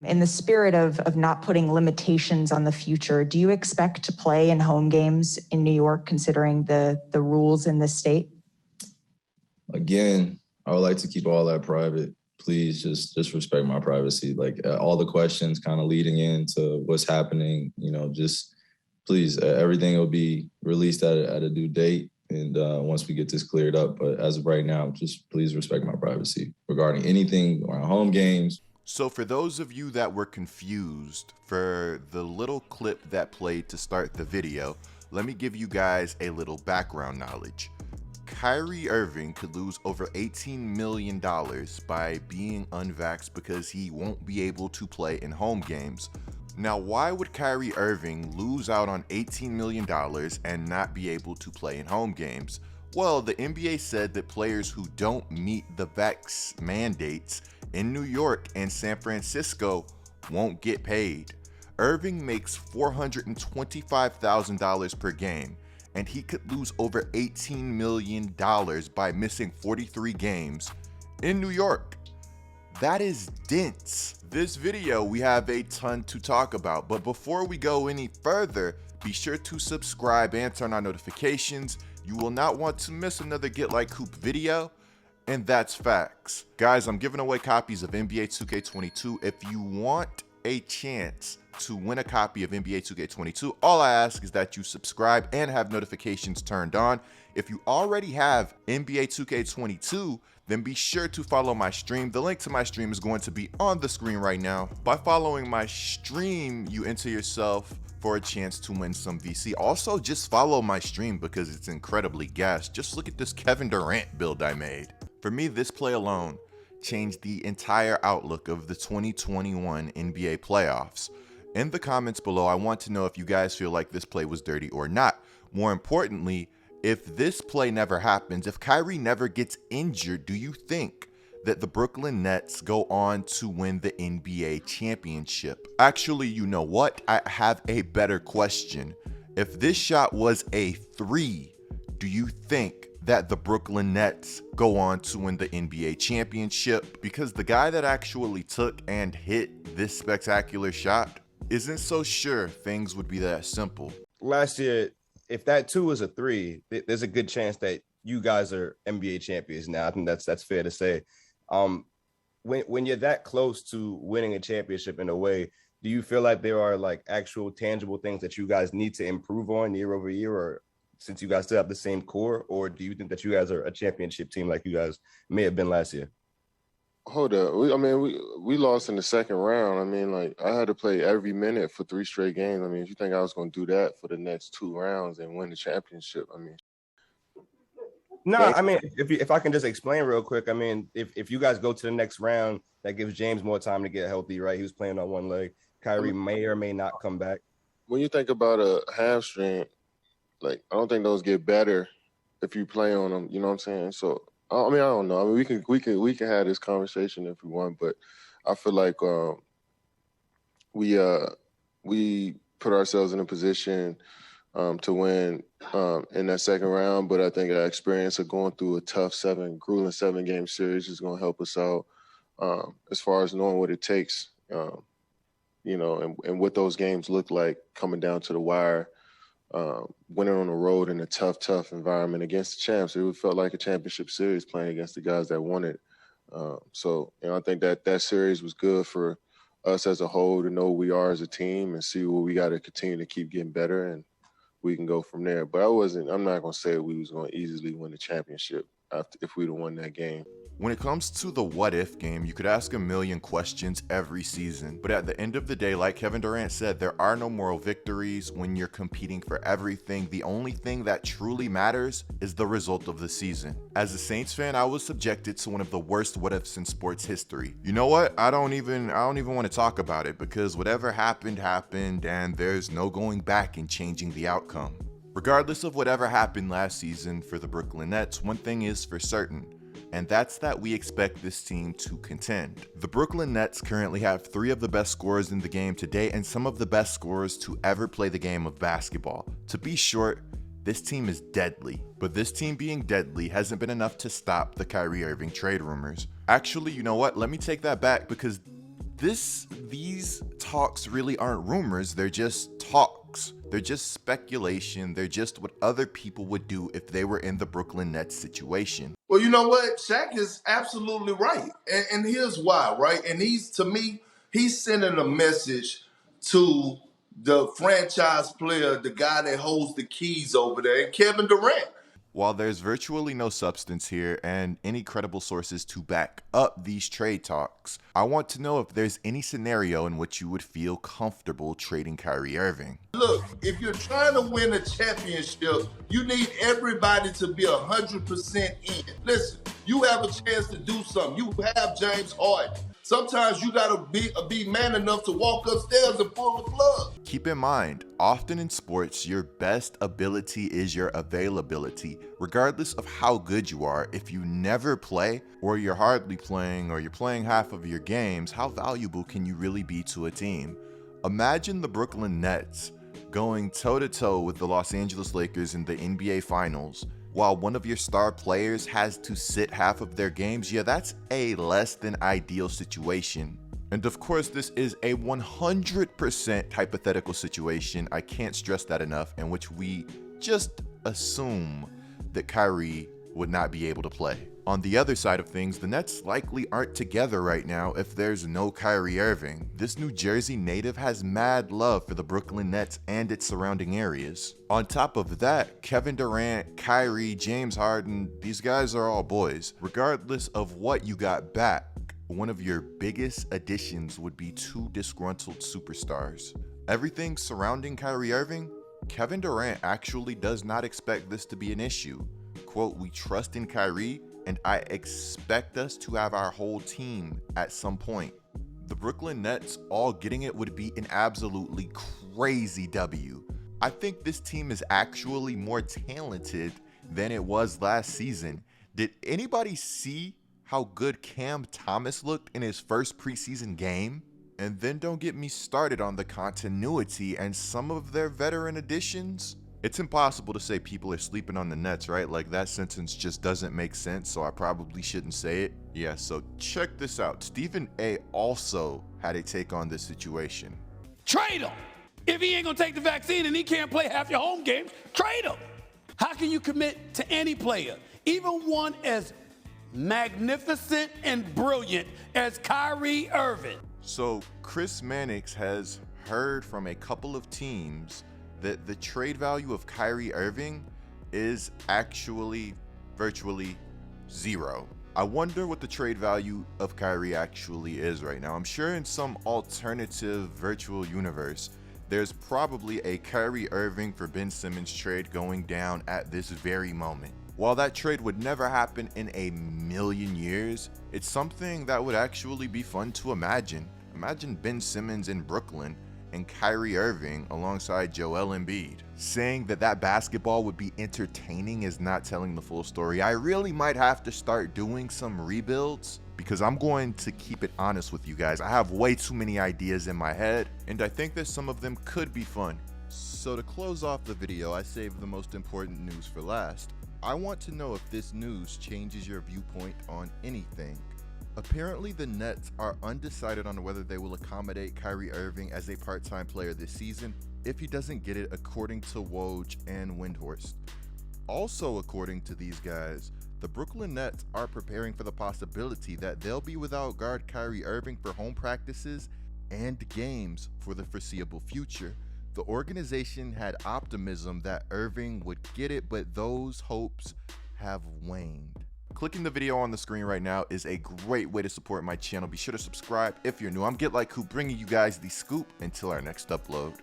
In the spirit of not putting limitations on the future, do you expect to play in home games in New York, considering the rules in this state? Again, I would like to keep all that private. Please just respect my privacy. Like all the questions kind of leading into what's happening, just please, everything will be released at a due date. And once we get this cleared up, but as of right now, just please respect my privacy regarding anything around home games. So for those of you that were confused for the little clip that played to start the video, let me give you guys a little background knowledge. Kyrie Irving could lose over $18 million by being unvaxxed because he won't be able to play in home games. Now, why would Kyrie Irving lose out on $18 million and not be able to play in home games? Well, the NBA said that players who don't meet the vax mandates in New York and San Francisco won't get paid. Irving makes $425,000 per game, and he could lose over $18 million by missing 43 games in New York. That is dense. This video, we have a ton to talk about, but before we go any further, be sure to subscribe and turn on notifications. You will not want to miss another Get Like Hoop video, and that's facts. Guys, I'm giving away copies of NBA 2K22. If you want a chance to win a copy of NBA 2K22, all I ask is that you subscribe and have notifications turned on. If you already have NBA 2K22, then be sure to follow my stream. The link to my stream is going to be on the screen right now. By following my stream, you enter yourself for a chance to win some VC. Also, just follow my stream because it's incredibly gas. Just look at this Kevin Durant build I made. For me, this play alone changed the entire outlook of the 2021 NBA playoffs. In the comments below, I want to know if you guys feel like this play was dirty or not. More importantly, if this play never happens, if Kyrie never gets injured, do you think that the Brooklyn Nets go on to win the NBA championship? Actually, you know what? I have a better question. If this shot was a 3, do you think that the Brooklyn Nets go on to win the NBA championship? Because the guy that actually took and hit this spectacular shot isn't so sure things would be that simple. Last year, if that 2 was a 3, there's a good chance that you guys are NBA champions now. I think that's fair to say. When you're that close to winning a championship in a way, do you feel like there are like actual tangible things that you guys need to improve on year over year, or since you guys still have the same core, or do you think that you guys are a championship team like you guys may have been last year? Hold up. We lost in the second round. I mean, like, I had to play every minute for 3 straight games. I mean, if you think I was going to do that for the next 2 rounds and win the championship, I mean. No, I mean, if I can just explain real quick, I mean, if you guys go to the next round, that gives James more time to get healthy, right? He was playing on one leg. Kyrie may or may not come back. When you think about a hamstring, like, I don't think those get better if you play on them. You know what I'm saying? So, I mean, I don't know. I mean, we can have this conversation if we want, but I feel like we put ourselves in a position to win in that second round. But I think our experience of going through a tough grueling 7-game series is going to help us out as far as knowing what it takes, and what those games look like coming down to the wire. Winning on the road in a tough environment against the champs. It felt like a championship series playing against the guys that won it. So, I think that series was good for us as a whole to know who we are as a team and see what we got to continue to keep getting better, and we can go from there. But I'm not going to say we was going to easily win the championship if we'd have won that game. When it comes to the what if game, you could ask a million questions every season, but at the end of the day, like Kevin Durant said, there are no moral victories when you're competing for everything. The only thing that truly matters is the result of the season. As a Saints fan, I was subjected to one of the worst what ifs in sports history. You know what? I don't even want to talk about it because whatever happened, and there's no going back and changing the outcome. Regardless of whatever happened last season for the Brooklyn Nets, one thing is for certain, and that's that we expect this team to contend. The Brooklyn Nets currently have 3 of the best scorers in the game today and some of the best scorers to ever play the game of basketball. To be short, this team is deadly. But this team being deadly hasn't been enough to stop the Kyrie Irving trade rumors. Actually, you know what? Let me take that back because These talks really aren't rumors, they're just talks. They're just speculation. They're just what other people would do if they were in the Brooklyn Nets situation. Well, you know what? Shaq is absolutely right. And here's why, right? And to me, he's sending a message to the franchise player, the guy that holds the keys over there, and Kevin Durant. While there's virtually no substance here and any credible sources to back up these trade talks, I want to know if there's any scenario in which you would feel comfortable trading Kyrie Irving. Look, if you're trying to win a championship, you need everybody to be 100% in. Listen, you have a chance to do something. You have James Harden. Sometimes you gotta be man enough to walk upstairs and pull the plug. Keep in mind, often in sports, your best ability is your availability. Regardless of how good you are, if you never play, or you're hardly playing, or you're playing half of your games, how valuable can you really be to a team? Imagine the Brooklyn Nets going toe-to-toe with the Los Angeles Lakers in the NBA Finals, while one of your star players has to sit half of their games. Yeah, that's a less than ideal situation. And of course, this is a 100% hypothetical situation, I can't stress that enough, in which we just assume that Kyrie would not be able to play. On the other side of things, the Nets likely aren't together right now if there's no Kyrie Irving. This New Jersey native has mad love for the Brooklyn Nets and its surrounding areas. On top of that, Kevin Durant, Kyrie, James Harden, these guys are all boys. Regardless of what you got back, one of your biggest additions would be two disgruntled superstars. Everything surrounding Kyrie Irving, Kevin Durant actually does not expect this to be an issue. Quote, "We trust in Kyrie, and I expect us to have our whole team at some point." The Brooklyn Nets all getting it would be an absolutely crazy W. I think this team is actually more talented than it was last season. Did anybody see how good Cam Thomas looked in his first preseason game? And then don't get me started on the continuity and some of their veteran additions. It's impossible to say people are sleeping on the Nets, right? Like, that sentence just doesn't make sense, so I probably shouldn't say it. Yeah, so check this out. Stephen A. also had a take on this situation. Trade him. If he ain't gonna take the vaccine and he can't play half your home games, trade him. How can you commit to any player, even one as magnificent and brilliant as Kyrie Irving? So Chris Mannix has heard from a couple of teams that the trade value of Kyrie Irving is actually virtually zero. I wonder what the trade value of Kyrie actually is right now. I'm sure in some alternative virtual universe, there's probably a Kyrie Irving for Ben Simmons trade going down at this very moment. While that trade would never happen in a million years, it's something that would actually be fun to imagine. Imagine Ben Simmons in Brooklyn and Kyrie Irving alongside Joel Embiid. Saying that basketball would be entertaining is not telling the full story. I really might have to start doing some rebuilds, because I'm going to keep it honest with you guys. I have way too many ideas in my head, and I think that some of them could be fun. So to close off the video, I saved the most important news for last. I want to know if this news changes your viewpoint on anything. Apparently, the Nets are undecided on whether they will accommodate Kyrie Irving as a part-time player this season if he doesn't get it, according to Woj and Windhorst. Also, according to these guys, the Brooklyn Nets are preparing for the possibility that they'll be without guard Kyrie Irving for home practices and games for the foreseeable future. The organization had optimism that Irving would get it, but those hopes have waned. Clicking the video on the screen right now is a great way to support my channel. Be sure to subscribe if you're new. I'm Get Like Who, bringing you guys the scoop until our next upload.